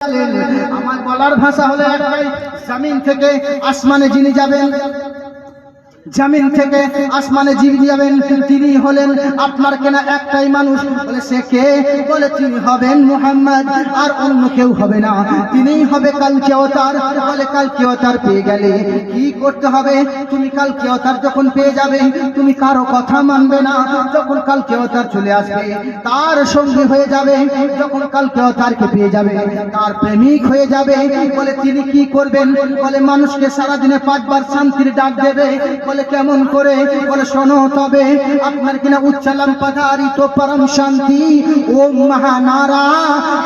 আমার বলার ভাষা হলো একটাই, জমিন থেকে আসমানে যিনি যাবেন, জমিন থেকে আসমানে যিনি যাবেন তিনি হলেন আপনার কেনা একটাই মানুষ। বলে সে কে? বলে তিনি হবেন মুহাম্মদ, আর অন্য কেউ হবে না। তিনিই হবে কালকে অবতার। বলে কালকে অবতার পেয়ে গেলে কি করতে হবে? তুমি কালকে অবতার যখন পেয়ে যাবে, তুমি কারো কথা মানবে না। যখন কালকে অবতার চলে আসবে, তার সঙ্গী হয়ে যাবে। যখন কালকে অবতারকে পেয়ে যাবে, তার প্রেমিক হয়ে যাবে। বলে তিনি কি করবেন? বলে মানুষকে সারাদিনে 5 বার শান্তির ডাক দেবে। বলে কেমন করে? বলে শোনো তবে, আপনার কিনা উচ্চালাম পদারিত পরম শান্তি ও মহানারা,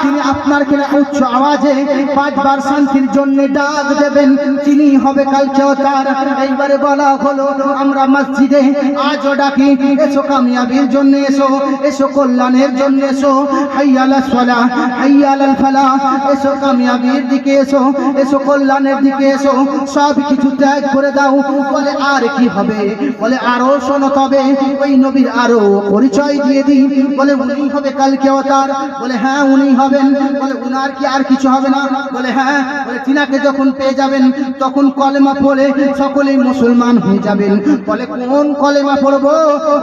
তিনি আপনার কিনা উচ্চ আওয়াজে 5 বার শান্তির জন্য ডাক দেবেন। তিনি হবে কালকে অবতার। এইবারে বলা হলো আমরা মসজিদে আজও ডাকি, এসো কামিয়াবির জন্য, এসো এসো কল্যাণের জন্য, এসো হাইয়া আলাস সালাহ হাইয়া আলাল ফালাহ, এসো কামিয়াবির দিকে, এসো এসো কল্যাণের দিকে, এসো সব কিছু ত্যাগ করে দাও। বলে আর কি হবে? বলে আরো শোনো তবে, ওই নবীর আরো পরিচয় দিয়ে দিই। বলে উনি হবে কালকে অবতার। বলে হ্যাঁ উনি হবেন। বলে উনার কি আর কিছু হবে না? বলে হ্যাঁ। বলে তিনাকে যখন পেয়ে যাবেন, তখন কলেমা পড়ে সকলেই মুসলমান হয়ে যাবেন। বলে কোন কলেমা পড়বো?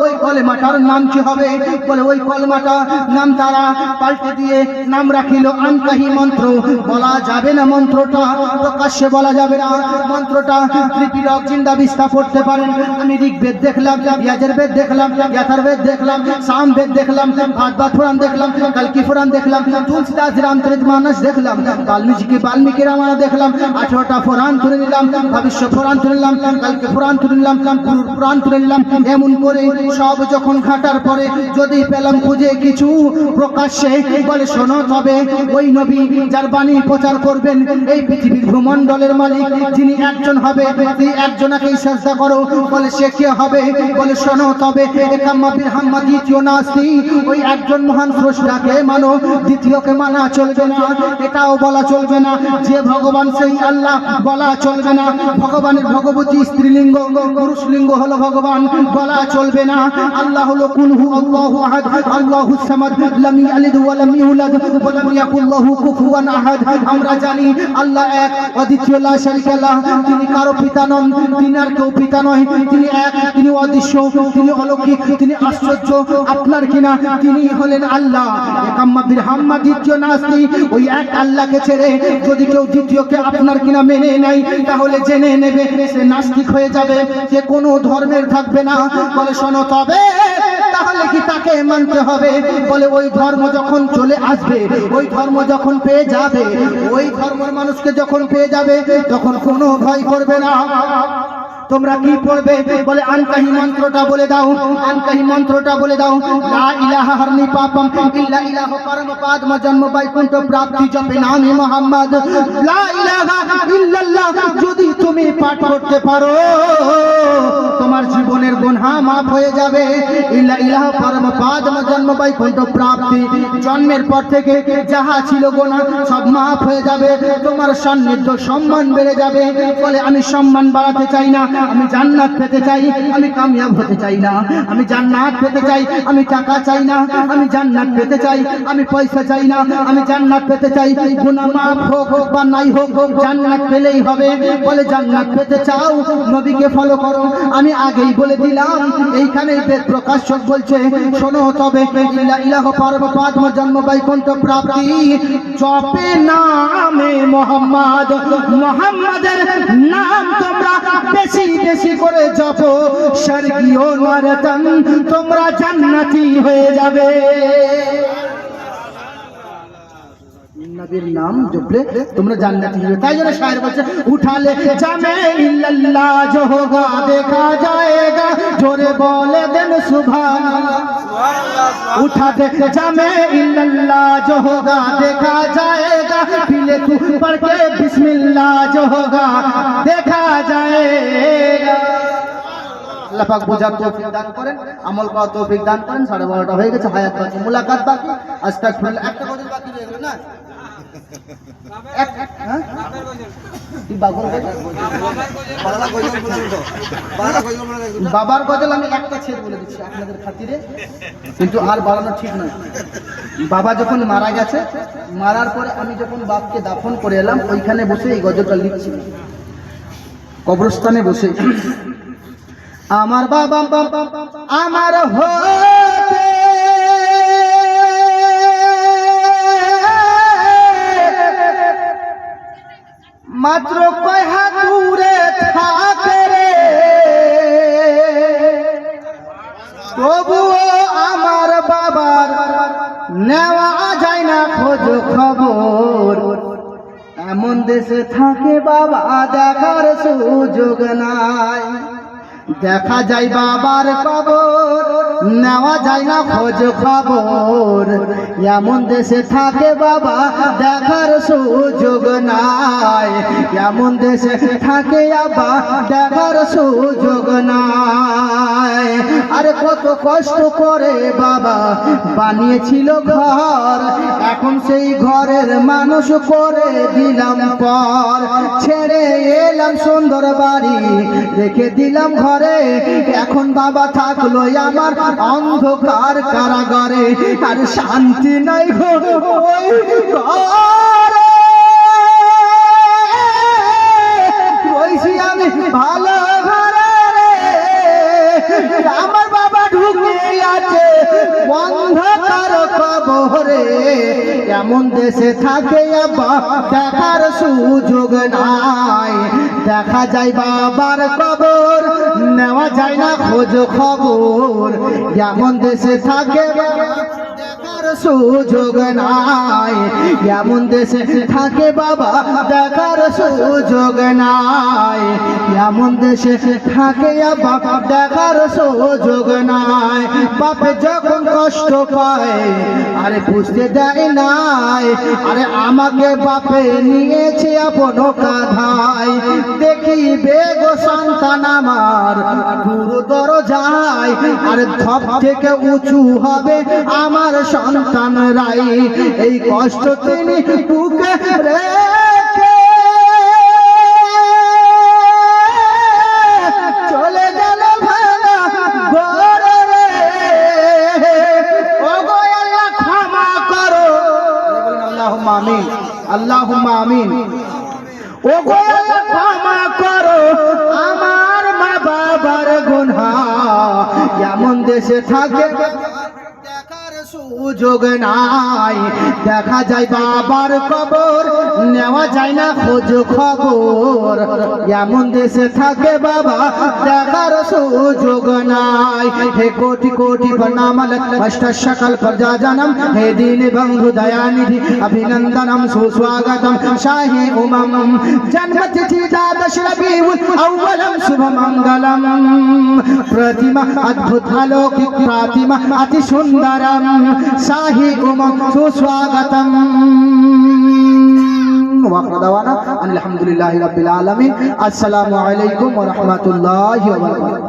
ওই কলেমাটার নাম কি হবে? বলে ওই কলেমাটা নাম তারা পাল্টে দিয়ে নাম রাখিল আনকাহি মন্ত্র। বলা যাবে না মন্ত্রটা, প্রকাশ্যে বলা যাবে না মন্ত্রটা। ত্রিপিটক জিন্দা বিস্তা পড়তে পারেন। আমি ঋগ্বেদ দেখলাম, ইয়াজের বেদ দেখলাম, ইয়াথার বেদ দেখলাম, সাম বেদ দেখলাম, ভাগবত পুরাণ দেখলাম, কালকি পুরাণ দেখলাম, তুলসীদাস রামচরিত মানস দেখলাম, বাল্মীকি রামায়ণ দেখলাম, 18টা পুরাণ তুলে নিলাম, ভবিষ্য পুরাণ তুলে নিলাম, কালকি পুরাণ তুলে নিলাম, গুরুর পুরাণ তুলে নিলাম। এমন করে সব যখন ঘাটার পরে যদি পেলাম খুঁজে কিছু প্রকাশ্যে, বলে শোনো তবে, ওই নবী যার বাণী প্রচার করবেন, এই পৃথিবীর ভূমণ্ডলের মালিক যিনি একজন হবে, তিনি একজনকেই চেষ্টা করো। বলে সে কে হবে? বলে শোনো তবে, একাম্মা বিরহাম্মা দ্বিতীয় নাস্তি, ওই একজন মহান স্রষ্টাকে মানো, দ্বিতীয়কে মানা চলবে না। এটাও বলা চলবে না যে ভগবান সেই আল্লাহ, বলা চলবে না ভগবানের ভগবতী স্ত্রীলিঙ্গ, পুরুষলিঙ্গ হলো ভগবান, বলা চলবে না। আল্লাহ হলো কুলহু আল্লাহু আহাদ আল্লাহুস সামাদ লাম ইয়ালিদ ওয়া লাম ইউলাদ ওয়া লাম ইয়াকুল লাহু কুফুয়ান আহাদ। আমরা জানি আল্লাহ এক, অদ্বিতীয়, লা শারীকা লাহ। তিনি কারো পিতা নন, তিনি আর কেউ পিতা নয়। তিনি এক, তিনি অদৃশ্য, তিনি অলৌকিক, তিনি আশ্চর্য। আপনার কিনা তিনি হলেন আল্লাহ। একাম্মা বিরহাম্মা দ্বিতীয় নাস্তি, ওই এক আল্লাহকে ছেড়ে যদি কেউ দ্বিতীয়কে আপনার কিনা মেনে নেয়, তাহলে জেনে নেবে সে নাস্তিক হয়ে যাবে, সে কোনো ধর্মের থাকবে না। বলে শোনো তবে, তাহলে কি তাকে মানতে হবে? বলে ওই ধর্ম যখন চলে আসবে, ওই ধর্ম যখন পেয়ে যাবে, ওই ধর্মের মানুষকে যখন পেয়ে যাবে, তখন কোনো ভয় করবে না। তোমরা কি পড়বে? বলে আনকাহি মন্ত্রটা বলে দাও, আনকাহি মন্ত্রটা বলে দাও। লা ইলাহা হারনি পাপম ইল্লা ইলাহু পরম পাদম জন্ম বৈকুণ্ঠ প্রাপ্তি জপে নামে মুহাম্মদ। লা ইলাহা ইল্লাল্লাহ যদি তুমি পাঠ করতে পারো, তোমার জীবনের গুনাহ মাফ হয়ে যাবে। ইল্লা ইলাহু পরম পাদম জন্ম বৈকুণ্ঠ প্রাপ্তি, জন্মের পর থেকে যাহা ছিল গুনাহ সব মাফ হয়ে যাবে। তোমার সান্নিধ্য সম্মান বেড়ে যাবে। বলে আমি সম্মান বাড়াতে চাই না, আমি জান্নাত পেতে চাই, আমি কামিয়াব হতে চাই না। আমি জান্নাত পেতে চাই, আমি টাকা চাই না। আমি জান্নাত পেতে চাই, আমি পয়সা চাই না। আমি জান্নাত পেতে চাই, গুনাহ মাফ হোক বা নাই হোক, জান্নাত পেলেই হবে। বলে জান্নাত পেতে চাও, নবীকে ফলো করো। আমি আগেই বলে দিলাম, এইখানে বেদ প্রকাশক বলছে শোনো তবে, ইল্লা ইলাহু পরম পাদম জন্ম বৈকুণ্ঠ প্রাপ্তি জপে নামে মুহাম্মদ। মুহাম্মাদের নাম তোমরা বেশি বেশি করে জপো, স্বর্গীয় নরতন তোমরা জান্নাতি হয়ে যাবে। নবীর নাম জপলে তোমরা জান্নাতি হবে। তাই জন্য শায়ের বলছে, উঠালে জামে ইল্লাল্লাহ जो होगा देखा जाएगा, জোরে বলে দেন সুবহানাল্লাহ। उठा दे जामे इल्लल्लाह जो होगा देखा जाएगा, पीले तू पढ़ के बिस्मिल्लाह जो होगा देखा जाएगा। আল্লাহ পাক বোঝার তৌফিক দান করেন, আমল করার তৌফিক দান করেন। 12:30 হয়ে গেছে, হায়াত বাকি, মুলাকাত বাকি। আস্তাগফিরুল্লাহ। একটা গজল বাকি রয়ে গেল না? বাবার গজল আমি একটা ছেড়ে বলে দিচ্ছি আপনাদের খাতিরে, কিন্তু আর বাড়ানো ঠিক নয়। বাবা যখন মারা গেছে, মারার পরে আমি যখন বাপকে দাফন করে এলাম, ওইখানে বসে এই গজলটা লিখছি, কবরস্থানে বসে। আমার বাবা আমার হতে মাত্র কয় হাত দূরে থাকে রে, তবুও আমার বাবার নেওয়া যায় না খোঁজ খবর। এমন দেশে থাকে বাবা দেখার সুযোগ নাই, দেখা যায় বাবার কবর, নেওয়া যায় না খোঁজ খবর। এমন দেশে থাকে বাবা দেখার সুযোগ নাই, এমন দেশে থাকে বাবা দেখার সুযোগ নাই। আরে কত কষ্ট করে বাবা বানিয়েছিল ঘর, এখন সেই ঘরের মানুষ করে দিলাম পর। ছেড়ে এলাম সুন্দর বাড়ি, রেখে দিলাম ঘরে, এখন বাবা থাকলো আমার অন্ধকার কারাগারে। আর শান্তি নাই গো ওই ঘরে, রইছি আমি ভালো ঘরে রে, আমার বাবা ঢুকে আছে অন্ধকার কবরে। এমন দেশে থাকে বাবা দেখার সুযোগ নাই, দেখা যায় বাবার কবর, নেওয়া যায় না খোঁজ খবর। এমন দেশে থাকে দেখার সুযোগ নাই, এমন দেশে থাকে বাবা দেখার সুযোগ নাই, এমন দেশে থাকে বাবা দেখার সুযোগ নাই। বাপে যখন কষ্ট পায় আরে বুঝতে দেয় নাই, আরে আমাকে বাপে নিয়েছে আপন কাঁধায়। দেখিবে গো সন্তান আমার গুরুতর যায়, আর ধপ থেকে উঁচু হবে আমার সন্তান রাই। এই কষ্ট তিনি বুকে রেখে চলে গেল ভাঙা ঘরে রে। ও গো আল্লাহ ক্ষমা করো, আল্লাহুম্মা আমিন, আল্লাহুম্মা আমিন। ও গো আল্লাহ ক্ষমা করো আমার মা বাবার গুনাহ, এমন দেশে থাকে দেখার সুযোগ নাই, দেখা যায় বাবার কবর, নেওয়া যায় না খোঁজ খবর। এমন দেশে থাকে বাবা দেখার সুযোগ নাই। হে কোটি কোটি প্রণাম অষ্ট সকল প্রজা জনম, হে দীন বন্ধু দয়ানিধি অভিনন্দনম সুস্বাগতম। শাহে উমম জন্ম তিথি দ্বাদশ রবিউল আউ্বলম শুভ মঙ্গলম। প্রতিমা অদ্ভুত অলৌকিক প্রতিমা অতি সুন্দরম, শাহি উমম সুস্বাগতম। ওয়াখির দাওয়ানা আলহামদুলিল্লাহি রাব্বিল আলামিন। আসসালামু আলাইকুম ওয়া রাহমাতুল্লাহি ওয়া বারাকাতুহু।